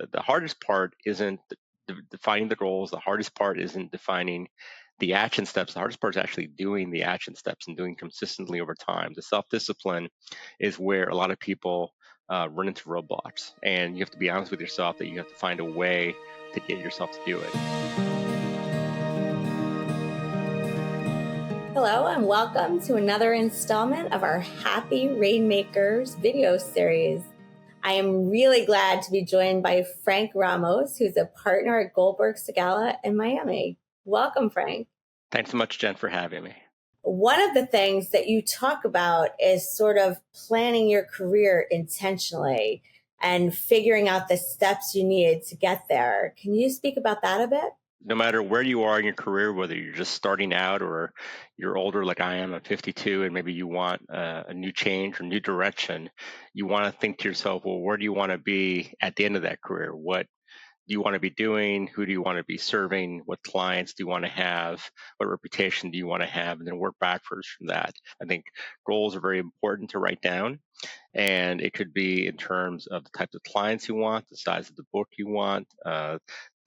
The hardest part isn't defining the goals. The hardest part isn't defining the action steps. The hardest part is actually doing the action steps and doing consistently over time. The self discipline is where a lot of people run into roadblocks, and you have to be honest with yourself that you have to find a way to get yourself to do it. Hello and welcome to another installment of our Happy Rainmakers video series. I am really glad to be joined by Frank Ramos, who's a partner at Goldberg Segalla in Miami. Welcome, Frank. Thanks so much, Jen, for having me. One of the things that you talk about is sort of planning your career intentionally and figuring out the steps you need to get there. Can you speak about that a bit? No matter where you are in your career, whether you're just starting out or you're older like I am, I'm 52, and maybe you want a new change or new direction, you want to think to yourself, well, where do you want to be at the end of that career? What do you want to be doing? Who do you want to be serving? What clients do you want to have? What reputation do you want to have? And then work backwards from that. I think goals are very important to write down. And it could be in terms of the types of clients you want, the size of the book you want, the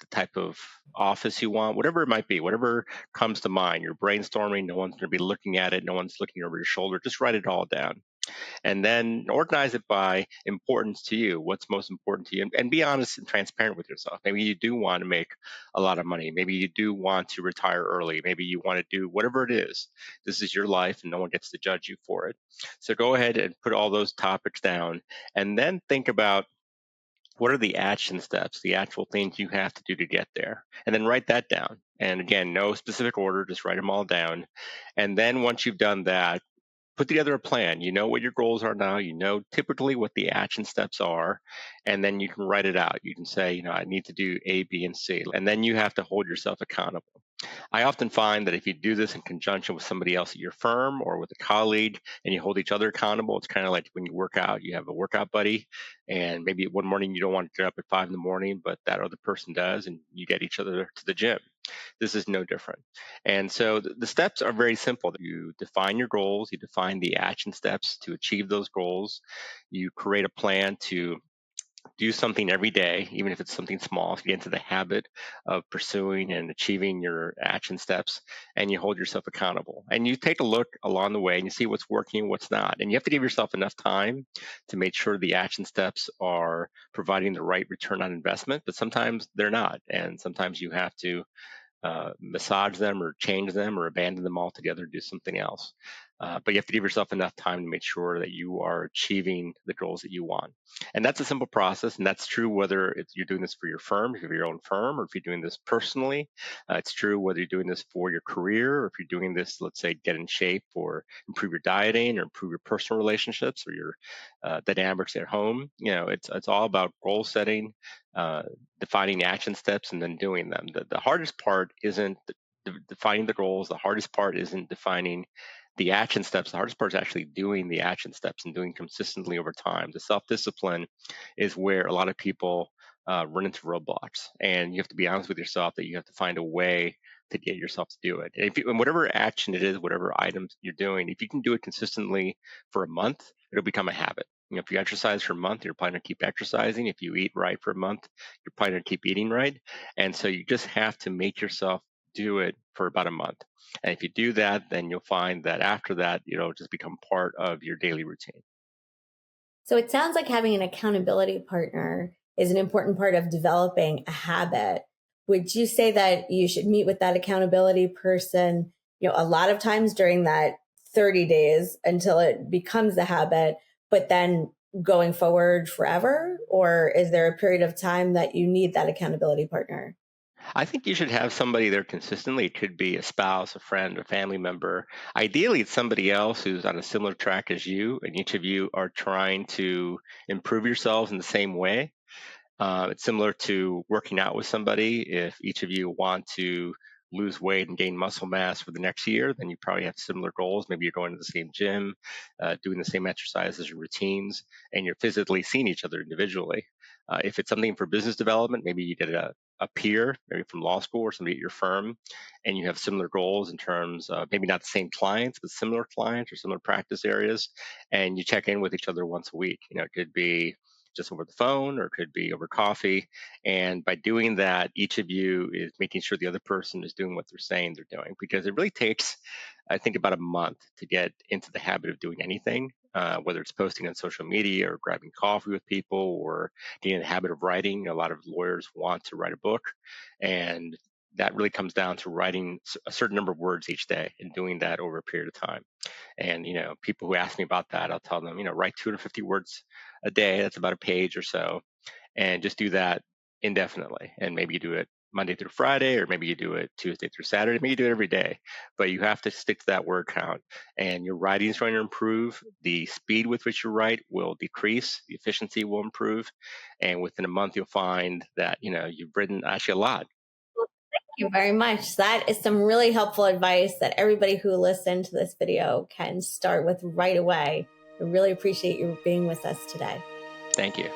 type of office you want, whatever it might be, whatever comes to mind. You're brainstorming, no one's going to be looking at it, no one's looking over your shoulder. Just write it all down and then organize it by importance to you. What's most important to you? And be honest and transparent with yourself. Maybe you do want to make a lot of money. Maybe you do want to retire early. Maybe you want to do whatever it is. This is your life and no one gets to judge you for it. So go ahead and put all those topics down and then think about what are the action steps, the actual things you have to do to get there. And then write that down. And again, no specific order, just write them all down. And then once you've done that, put together a plan. You know what your goals are now. You know typically what the action steps are, and then you can write it out. You can say, I need to do A, B, and C, and then you have to hold yourself accountable. I often find that if you do this in conjunction with somebody else at your firm or with a colleague and you hold each other accountable, it's kind of like when you work out, you have a workout buddy, and maybe one morning you don't want to get up at 5 in the morning, but that other person does, and you get each other to the gym. This is no different. And so the steps are very simple. You define your goals, you define the action steps to achieve those goals, you create a plan to do something every day, even if it's something small, to get into the habit of pursuing and achieving your action steps, and you hold yourself accountable. And you take a look along the way and you see what's working, what's not. And you have to give yourself enough time to make sure the action steps are providing the right return on investment, but sometimes they're not. And sometimes you have to massage them or change them or abandon them altogether, do something else. But you have to give yourself enough time to make sure that you are achieving the goals that you want. And that's a simple process. And that's true whether you're doing this for your firm, if you have your own firm, or if you're doing this personally. It's true whether you're doing this for your career, or if you're doing this, let's say, get in shape or improve your dieting or improve your personal relationships or your dynamics at home. It's all about goal setting, uh, defining action steps, and then doing them. The hardest part isn't defining the goals. The hardest part isn't defining the action steps. The hardest part is actually doing the action steps and doing consistently over time. The self discipline is where a lot of people run into roadblocks, and you have to be honest with yourself that you have to find a way to get yourself to do it. And whatever action it is, whatever items you're doing, if you can do it consistently for a month, it'll become a habit. If you exercise for a month, you're probably going to keep exercising. If you eat right for a month, you're probably going to keep eating right. And so you just have to make yourself do it for about a month. And if you do that, then you'll find that after that, it'll just become part of your daily routine. So it sounds like having an accountability partner is an important part of developing a habit. Would you say that you should meet with that accountability person, a lot of times during that 30 days until it becomes a habit, but then going forward forever? Or is there a period of time that you need that accountability partner? I think you should have somebody there consistently. It could be a spouse, a friend, a family member. Ideally, it's somebody else who's on a similar track as you, and each of you are trying to improve yourselves in the same way. It's similar to working out with somebody. If each of you want to lose weight and gain muscle mass for the next year, then you probably have similar goals. Maybe you're going to the same gym, doing the same exercises and routines, and you're physically seeing each other individually. If it's something for business development, maybe you get a peer, maybe from law school or somebody at your firm, and you have similar goals in terms of maybe not the same clients, but similar clients or similar practice areas, and you check in with each other once a week. It could be just over the phone or it could be over coffee. And by doing that, each of you is making sure the other person is doing what they're saying they're doing, because it really takes, I think, about a month to get into the habit of doing anything, whether it's posting on social media or grabbing coffee with people or getting in the habit of writing. A lot of lawyers want to write a book, and that really comes down to writing a certain number of words each day and doing that over a period of time. And, people who ask me about that, I'll tell them, write 250 words a day. That's about a page or so. And just do that indefinitely. And maybe you do it Monday through Friday, or maybe you do it Tuesday through Saturday. Maybe you do it every day, but you have to stick to that word count. And your writing is going to improve. The speed with which you write will decrease. The efficiency will improve. And within a month, you'll find that, you've written actually a lot. You very much. That is some really helpful advice that everybody who listened to this video can start with right away. I really appreciate you being with us today. Thank you.